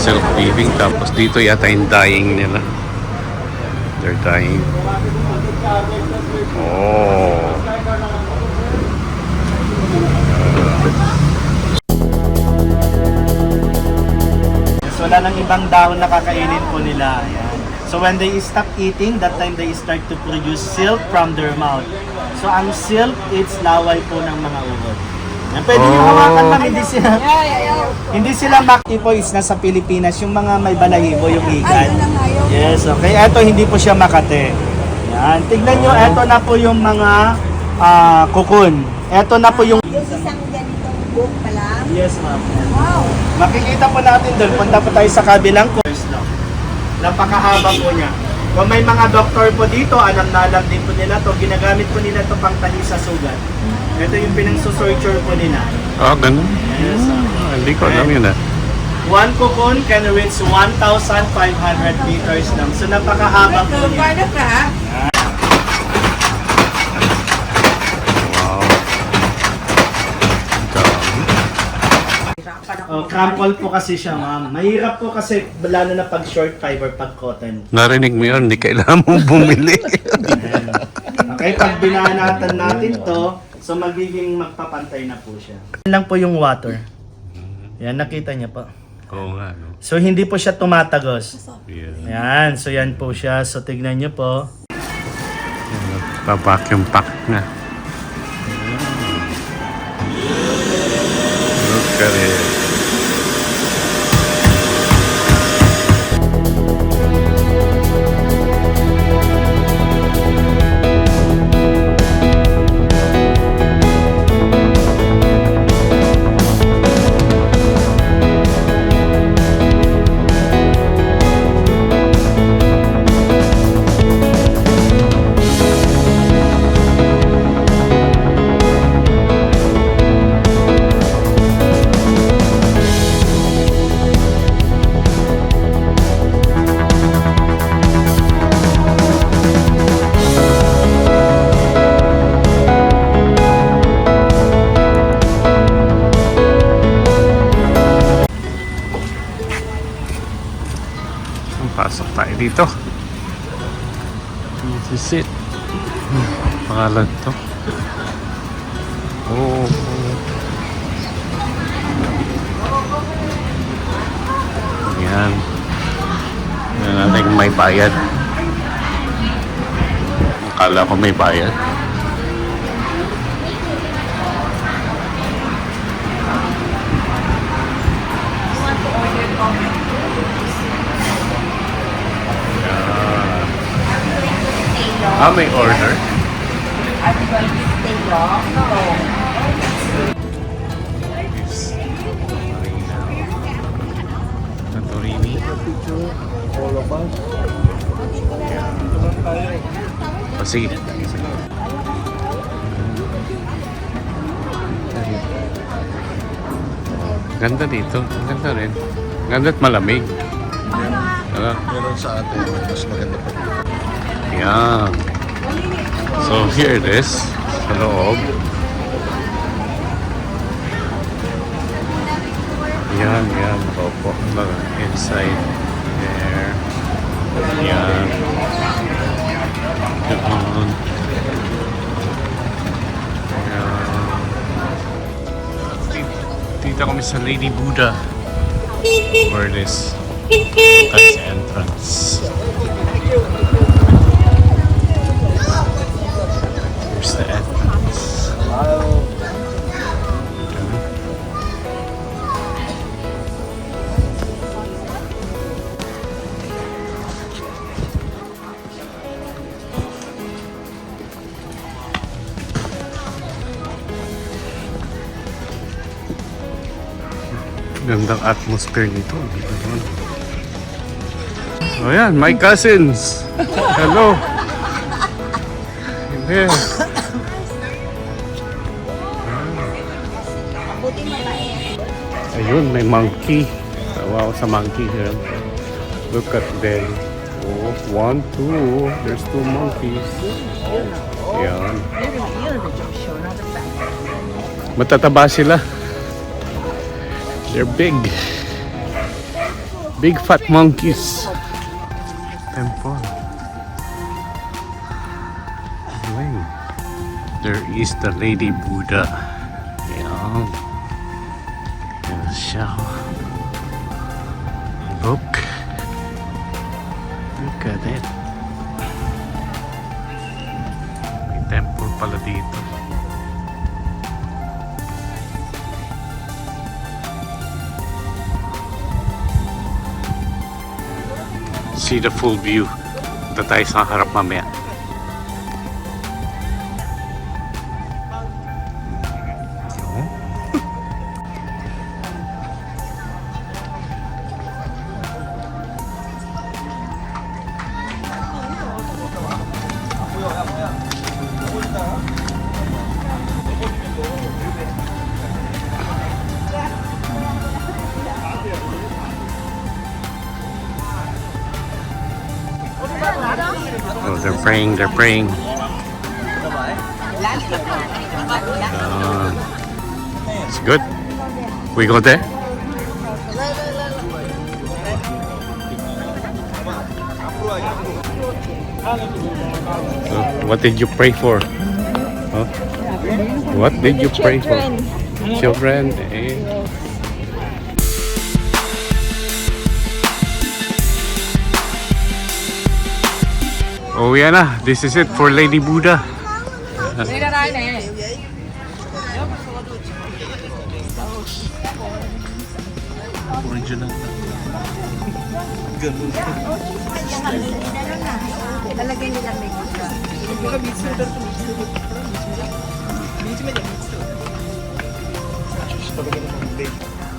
self-weaving. Tapos dito yata yung dyeing nila. They're dyeing. Oh. Wala nang ibang dahon na kakainin po nila. Ayan. So when they stop eating, that time they start to produce silk from their mouth. So ang silk, it's laway po ng mga uod. Yan, pwede nyo hawakan lang, hindi sila maktipo is nasa Pilipinas, yung mga may balahibo, yung ikan. Yes, okay. Ito hindi po siya makate. Yan, tignan nyo, ito na po yung mga cocoon. Ito na po yung... Yung isang ganitong book pa lang? Yes, ma'am. Wow! Makikita po natin doon, punta po tayo sa kabilang course lang. Napakahaba po niya. Kung may mga doktor po dito, alam na alam din po nila to, ginagamit po nila to pang tahi sa sugat. Ito yung pinang-susurture po nila. Ah, ganun? Yes, Hindi ko alam yun ah. One cocoon can reach 1,500 meters lang. So napakahaba po niya. Wow. Oh, crumple po kasi siya, ma'am. Mahirap po kasi lalo na pag short fiber, pag cotton. Narinig mo yun, hindi kailangan mong bumili. Okay, pag binanatan natin to, so magiging magpapantay na po siya. Yan lang po yung water. Yan, nakita niya po. Oo nga, no? So hindi po siya tumatagos. Yeah. Yan, so yan po siya. So tignan niyo po. Pa-vacuum pack na. Look at it. Pasok tayo dito. This is it. Pangalan to. Oh. Yan. Yan natin may bayad. Akala ko may bayad. May order. Are we going to stay long? No. Santorini. Oh, sige. Ganda dito. Ganda rin. Ganda at malamig. Meron sa atin, mas maganda pa. Yan. So here it is. Sa loob. Yan. Opo. Inside. There. Yan. Doon. Dito kami sa Lady Buddha. Where it is. That's the entrance. Here's the entrance. Gandang atmosphere nito. So yan, my cousins. Hello. Yeah. Ayun, may monkey. Tawa ako sa monkey here. Look at them. Oh, 1, 2. There's 2 monkeys. Yan. Matataba sila. They're big. Big fat monkeys. Temple. Anyway, there is the Lady Buddha. Yan. Yan siya. Look. Look at it. May temple pala dito. See the full view. Punta tayo sa harap mamaya. Oh, they're praying, they're praying. It's good. We go there? What did you pray for? Huh? What did you pray for? Children. Eh. Oh, yan na. This is it for Lady Buddha. Original. Talagay nila may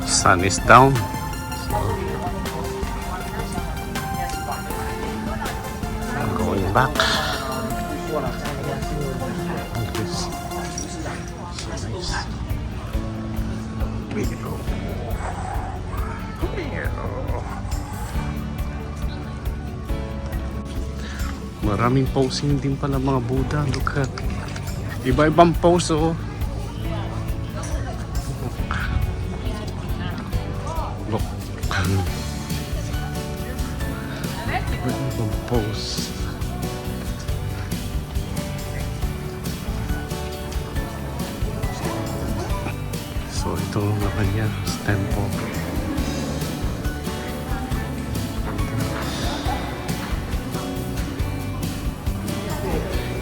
Sun is down. I'm going back. This is so nice. Way to go. Maraming posing din pala mga Buddha. Look at. Iba-ibang pose, oh. Look. Iba-ibang pose. So, ito naman niya. Temple.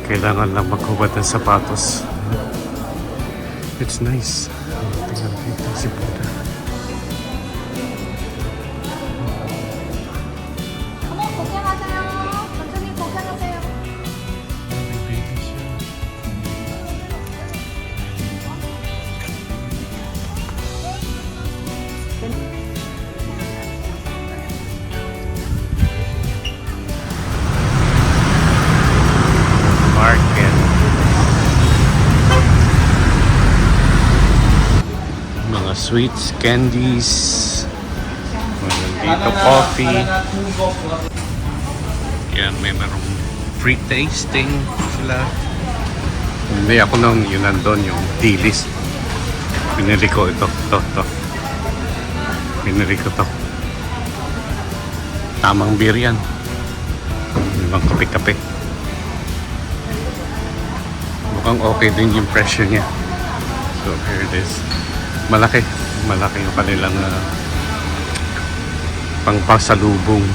Kailangan lang maghubad ng sapatos. It's nice. Tingnan dito si Buddha. May baby siya. Market. Mga sweets, candies. Dito coffee. Yan, may merong free tasting sila. Hindi ako nung yun nandun, yung dilis. Pinili ko ito, to. Pinili ko to. Tamang beer yan. Ibang kape-kape. Mukhang okay din yung presyo niya. So here it is. Malaki yung kanilang pangpasalubong.